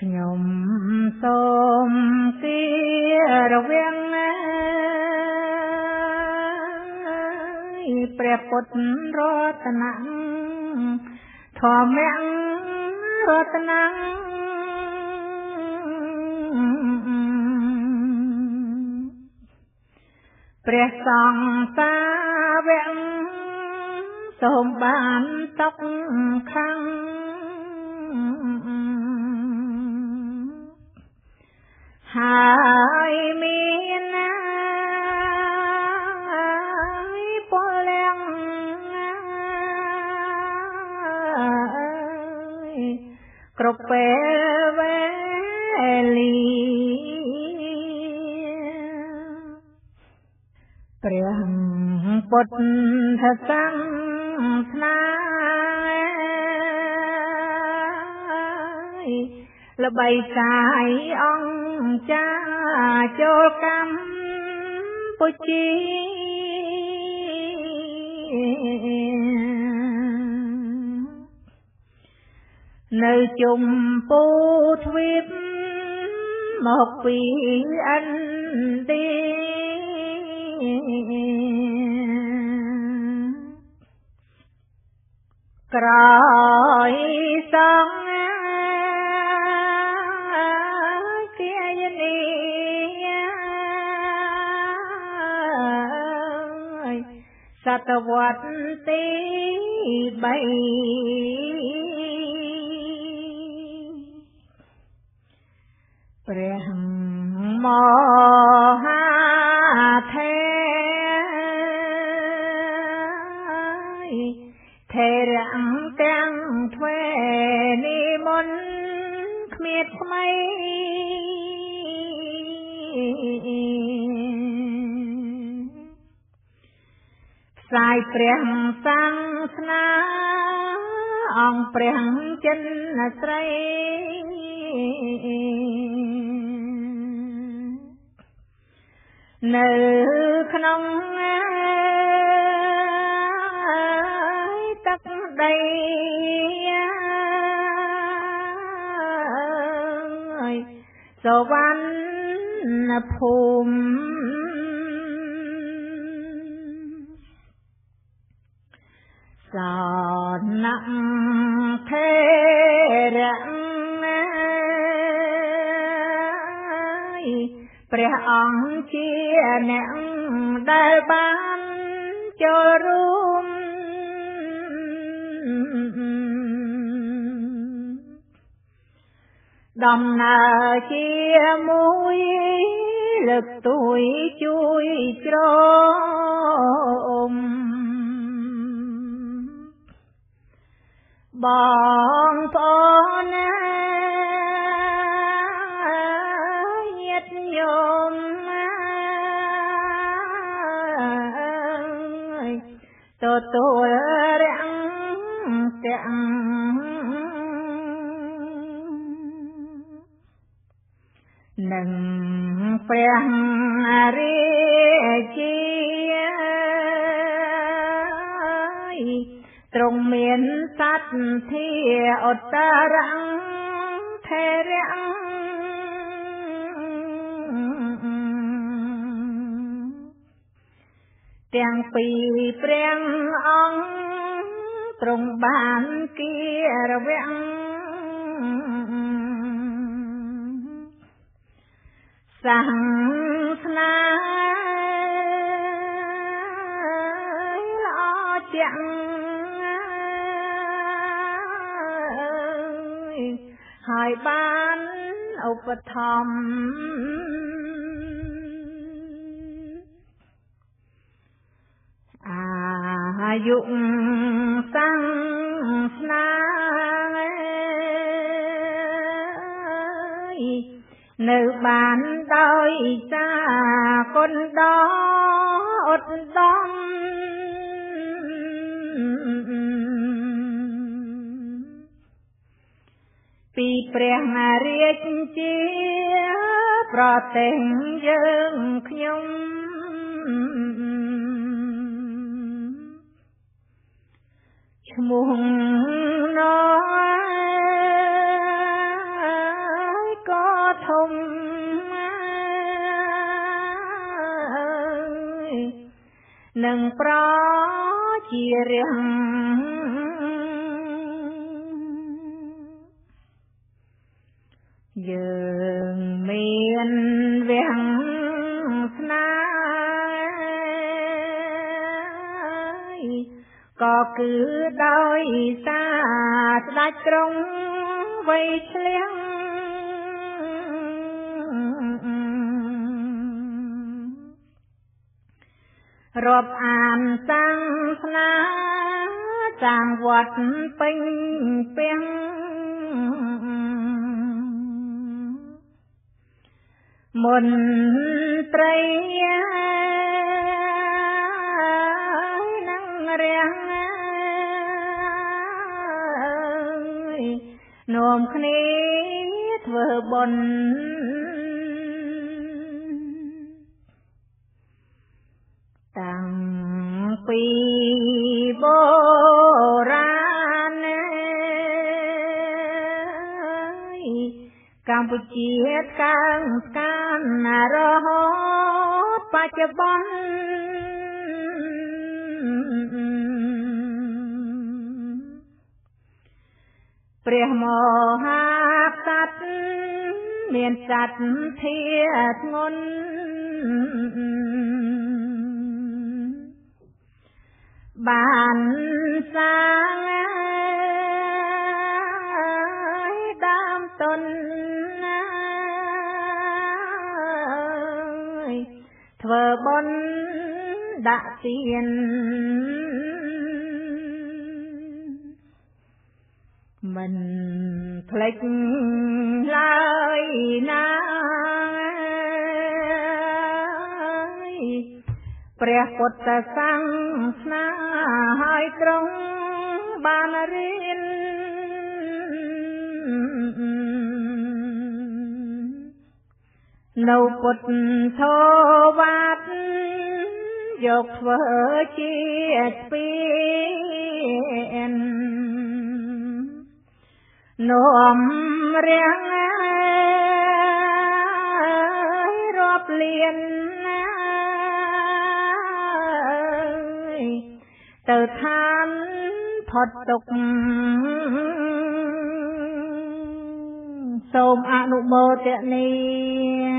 ខ្ញុំសូមគៀរវាំងព្រះពុទ្ធរតនៈធម្មរតនៈព្រះសង្ឃសាវកសូមបានតុកខាងហើយមានពលំគ្រប់ពេលវេលាព្រះពុទ្ធសាសនាល្បីកាយអង្គចាចូលកម្ពុជានៅជុំពូទ្វីបមកពីឥណ្ឌាក្រោយសងសតវត្សទី3ព្រះមហាថេរៈទាំងទ្វេនិមន្តគ្មានថ្មីផ្សាយព្រះសាសនាអង្គព្រះចិនស្រីនៅក្នុងទឹកដីសវណ្ណភូមិសនៈថេរៈព្រះអង្គជាអ្នកដែលបានចូលរួមដំណើរជាមួយលើកទួយជួយជ្រោមបងប្អូនញាតិញោមទទួលរាំងទាំងនឹងព្រះរាជាទ្រង់មានសត្ធាឧត្តរថេរៈទាំងពីរព្រះអង្គទ្រង់បានគៀរវាំងសាសនាល្អជាងហើយបានឧបត្ថម្ភអាយុសាសនានៅបានដោយសារគុណដ៏ឧត្តមពីព្រះរាជាប្រទេសយើងខ្ញុំឈ្មោះណ នឹងប្រជារាំងយើងមានវាំងស្នេហ៍ក៏គឺដោយសារស្ដេចទ្រង់វៃឆ្លៀងរាប់អានសាសនាសាងវត្តពេញពេញមន្ត្រីនឹងរាំងនាំគ្នាធ្វើបុណ្យតាំងពីបុរាណកម្ពុជាកើនកានរហូតបច្ចុប្បន្នព្រះមហាក្សត្រមានសត្យធាធ្ងន់បានសាងដើមទុនធ្វើបុណ្យដាក់ទានមិនភ្លេចឡើយណាព្រះពុទ្ធសាសនាហើយទ្រង់បានរៀននៅពុទ្ធវាទយកធ្វើជាស្ពាននាំរាំងរាប់លានទៅឋានផុតទុក្ខសូមអនុមោទនា